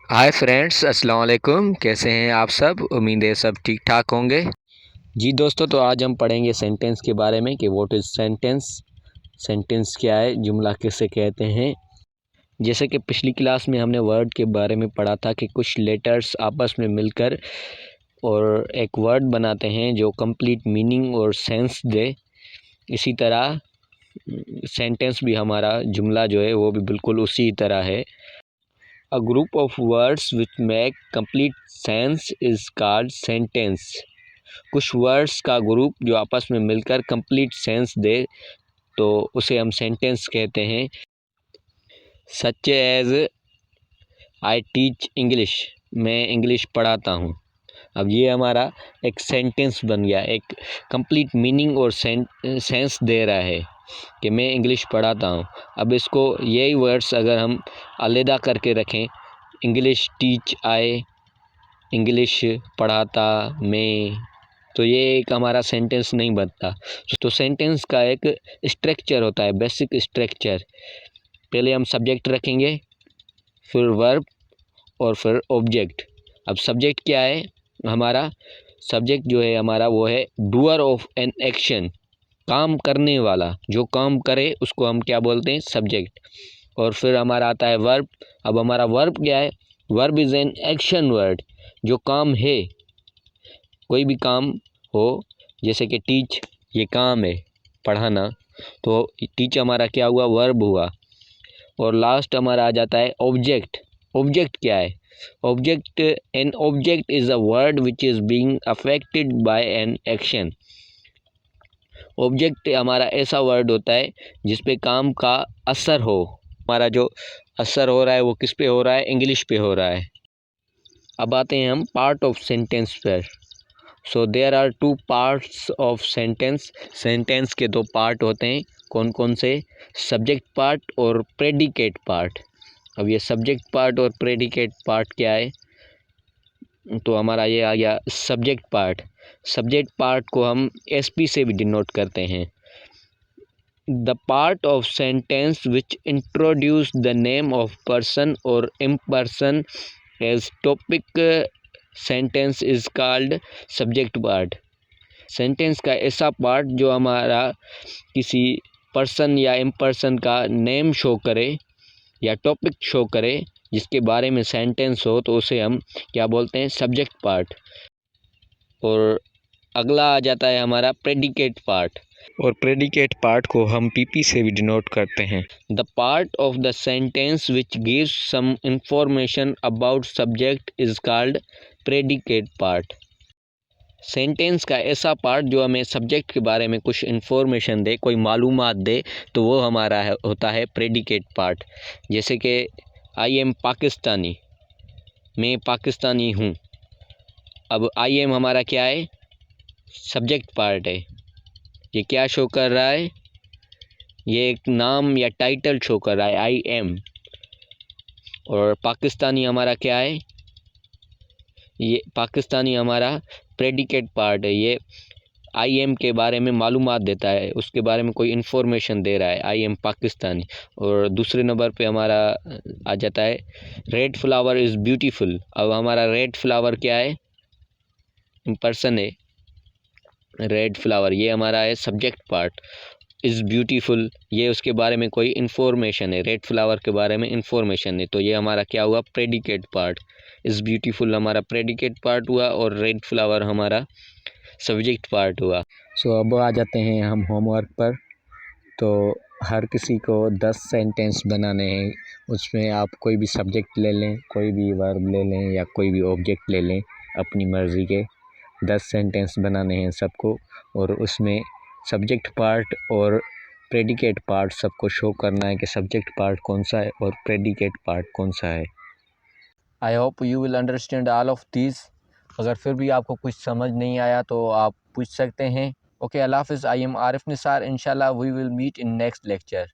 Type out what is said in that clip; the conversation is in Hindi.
हाय फ्रेंड्स, अस्सलाम वालेकुम। कैसे हैं आप सब? उम्मीद है सब ठीक ठाक होंगे। जी दोस्तों, तो आज हम पढ़ेंगे सेंटेंस के बारे में कि व्हाट इज़ सेंटेंस। सेंटेंस क्या है, जुमला किसे कहते हैं। जैसे कि पिछली क्लास में हमने वर्ड के बारे में पढ़ा था कि कुछ लेटर्स आपस में मिलकर और एक वर्ड बनाते हैं जो कंप्लीट मीनिंग और सेंस दे। इसी तरह सेंटेंस भी, हमारा जुमला जो है वो भी बिल्कुल उसी तरह है। A group of words which make complete sense is called sentence. कुछ वर्ड्स का ग्रुप जो आपस में मिलकर कंप्लीट सेंस दे तो उसे हम सेंटेंस कहते हैं। Such as I teach English, मैं इंग्लिश पढ़ाता हूँ। अब ये हमारा एक सेंटेंस बन गया, एक कंप्लीट मीनिंग और सेंस दे रहा है कि मैं इंग्लिश पढ़ाता हूँ। अब इसको यही वर्ड्स अगर हम अलग करके रखें, इंग्लिश टीच आई, इंग्लिश पढ़ाता मैं, तो ये एक हमारा सेंटेंस नहीं बनता। तो सेंटेंस का एक स्ट्रक्चर होता है, बेसिक स्ट्रक्चर। पहले हम सब्जेक्ट रखेंगे, फिर वर्ब और फिर ऑब्जेक्ट। अब सब्जेक्ट क्या है हमारा? सब्जेक्ट जो है हमारा वो है डूअर ऑफ एन एक्शन, काम करने वाला, जो काम करे उसको हम क्या बोलते हैं? सब्जेक्ट। और फिर हमारा आता है वर्ब। अब हमारा वर्ब क्या है? Verb is an action word, जो काम है, कोई भी काम हो। जैसे कि टीच, ये काम है पढ़ाना, तो टीच हमारा क्या हुआ? वर्ब हुआ। और लास्ट हमारा आ जाता है ऑब्जेक्ट। ऑब्जेक्ट क्या है? Object, an object is a word which is being affected by an action. Object हमारा ऐसा वर्ड होता है जिस पे काम का असर हो। हमारा जो असर हो रहा है वो किस पे हो रहा है? इंग्लिश पे हो रहा है। अब आते हैं हम पार्ट ऑफ सेंटेंस पर। So there are two parts of sentence. Sentence के दो पार्ट होते हैं। कौन कौन से? सब्जेक्ट पार्ट और प्रेडिकेट पार्ट। अब ये सब्जेक्ट पार्ट और प्रेडिकेट पार्ट क्या है? तो हमारा ये आ गया सब्जेक्ट पार्ट। सब्जेक्ट पार्ट को हम एसपी से भी डिनोट करते हैं। The part of sentence which introduce the name of person और impersonal as topic sentence is called subject part. Sentence का ऐसा पार्ट जो हमारा किसी पर्सन या इम्पर्सन का नेम शो करे या टॉपिक शो करे, जिसके बारे में सेंटेंस हो, तो उसे हम क्या बोलते हैं? Subject part. और अगला आ जाता है हमारा प्रेडिकेट पार्ट। और प्रेडिकेट पार्ट को हम पीपी से भी डिनोट करते हैं। The part of the sentence which gives some information about subject is called predicate part. Sentence का ऐसा पार्ट जो हमें सब्जेक्ट के बारे में कुछ इन्फॉर्मेशन दे, कोई मालूमात दे, तो वो हमारा होता है प्रेडिकेट पार्ट। जैसे कि आई एम पाकिस्तानी, मैं पाकिस्तानी हूँ। अब आई एम हमारा क्या है? सब्जेक्ट पार्ट है। ये क्या शो कर रहा है? ये एक नाम या टाइटल शो कर रहा है, आई एम। और पाकिस्तानी हमारा क्या है? ये पाकिस्तानी हमारा प्रेडिकेट पार्ट है। ये आई एम के बारे में मालूमात देता है, उसके बारे में कोई इन्फॉर्मेशन दे रहा है, आई एम पाकिस्तानी। और दूसरे नंबर पे हमारा आ जाता है रेड फ्लावर इज़ ब्यूटीफुल। अब हमारा रेड फ्लावर क्या है? पर्सन है, रेड फ्लावर, ये हमारा है सब्जेक्ट पार्ट। इज़ ब्यूटीफुल, ये उसके बारे में कोई इन्फॉर्मेशन है, रेड फ्लावर के बारे में इन्फॉर्मेशन है, तो ये हमारा क्या हुआ? Predicate part. इज़ ब्यूटीफुल हमारा प्रेडिकेट पार्ट हुआ और रेड फ्लावर हमारा सब्जेक्ट पार्ट हुआ। सो अब आ जाते हैं हम होमवर्क पर। तो हर किसी को 10 सेंटेंस बनाने हैं। उसमें आप कोई भी सब्जेक्ट ले लें, कोई भी वर्ब ले लें या कोई भी ऑब्जेक्ट ले लें, अपनी मर्ज़ी के 10 सेंटेंस बनाने हैं सबको। और उसमें सब्जेक्ट पार्ट और प्रेडिकेट पार्ट सबको शो करना है कि सब्जेक्ट पार्ट कौन सा है और प्रेडिकेट पार्ट कौन सा है। I hope you will understand all of this. अगर फिर भी आपको कुछ समझ नहीं आया तो आप पूछ सकते हैं। ओके, अल्लाह हाफ़िज़। I am Arif Nisar. इंशाल्लाह we will meet in next lecture.